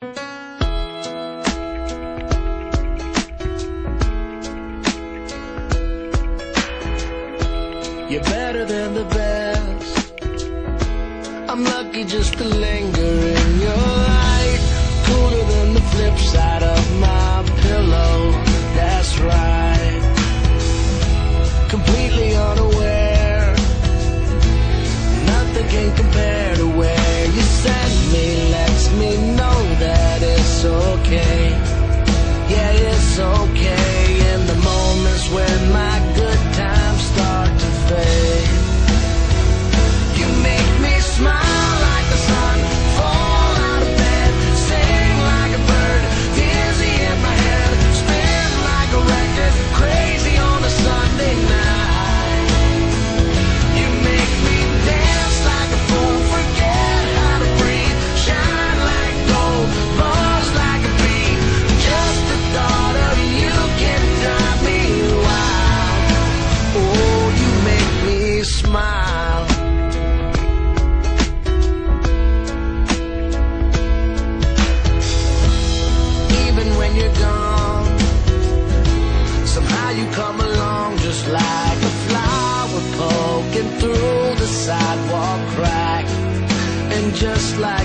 You're better than the best. I'm lucky just to linger in your light. Cooler than the flip side of my pillow. That's right. Completely unaware. Nothing can compare to where you send me. Lets me know that it's okay. Yeah, it's okay. In the moments when my good times start to fade, you make me smile like the sun, fall out of bed, sing like a bird, dizzy in my head, spin like a record, crazy on a Sunday night. You make me dance like a fool, forget how to breathe, shine like gold, buzz like a bee. Just the thought of you can drive me wild. Oh, you make me smile. Even when you're gone, somehow you come along just like a flower poking through the sidewalk crack. And just like